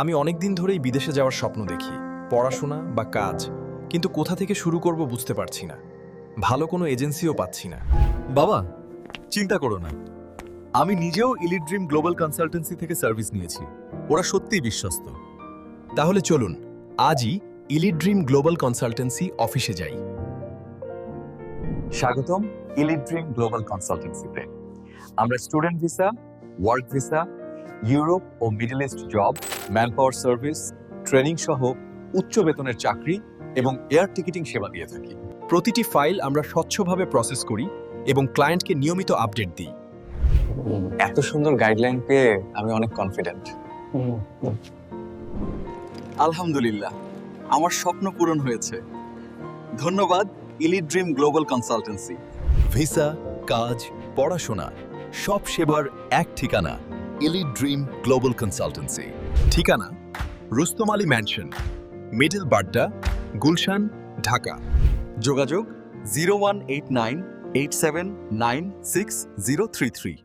আমি অনেক দিন ধরেই বিদেশে যাওয়ার স্বপ্ন দেখি, পড়াশোনা বা কাজ, কিন্তু কোথা থেকে শুরু করব বুঝতে পারছি না। ভালো কোনো এজেন্সিও পাচ্ছি না। বাবা, চিন্তা করো না। আমি নিজেও ইলিট ড্রিম গ্লোবাল কনসালটেন্সি থেকে সার্ভিস নিয়েছি। ওরা সত্যিই বিশ্বস্ত। তাহলে চলুন আজই ইলিট ড্রিম গ্লোবাল কনসালটেন্সি অফিসে যাই। স্বাগতম ইলিট ড্রিম গ্লোবাল কনসালটেন্সিতে। আমরা student visa, work visa, Europe ও middle east job, man power service, training সহ উচ্চ বেতনের চাকরি এবং এয়ার টিকিটিং সেবা দিয়ে থাকি। প্রতিটি ফাইল আমরা স্বচ্ছভাবে প্রসেস করি এবং ক্লায়েন্টকে নিয়মিত আপডেট দিই। এত সুন্দর গাইডলাইন পেয়ে আমি অনেক কনফিডেন্ট। আলহামদুলিল্লাহ, আমার স্বপ্ন পূরণ হয়েছে। ধন্যবাদ elite dream global consultancy. Visa, কাজ, পড়াশোনা সব সেবার এক ঠিকানা, ইলিট ড্রিম গ্লোবাল কনসালটেন্সি। ঠিকানা রুস্তম আলী ম্যানশন, মিডল বাড্ডা, গুলশান, ঢাকা। যোগাযোগ 018987960033।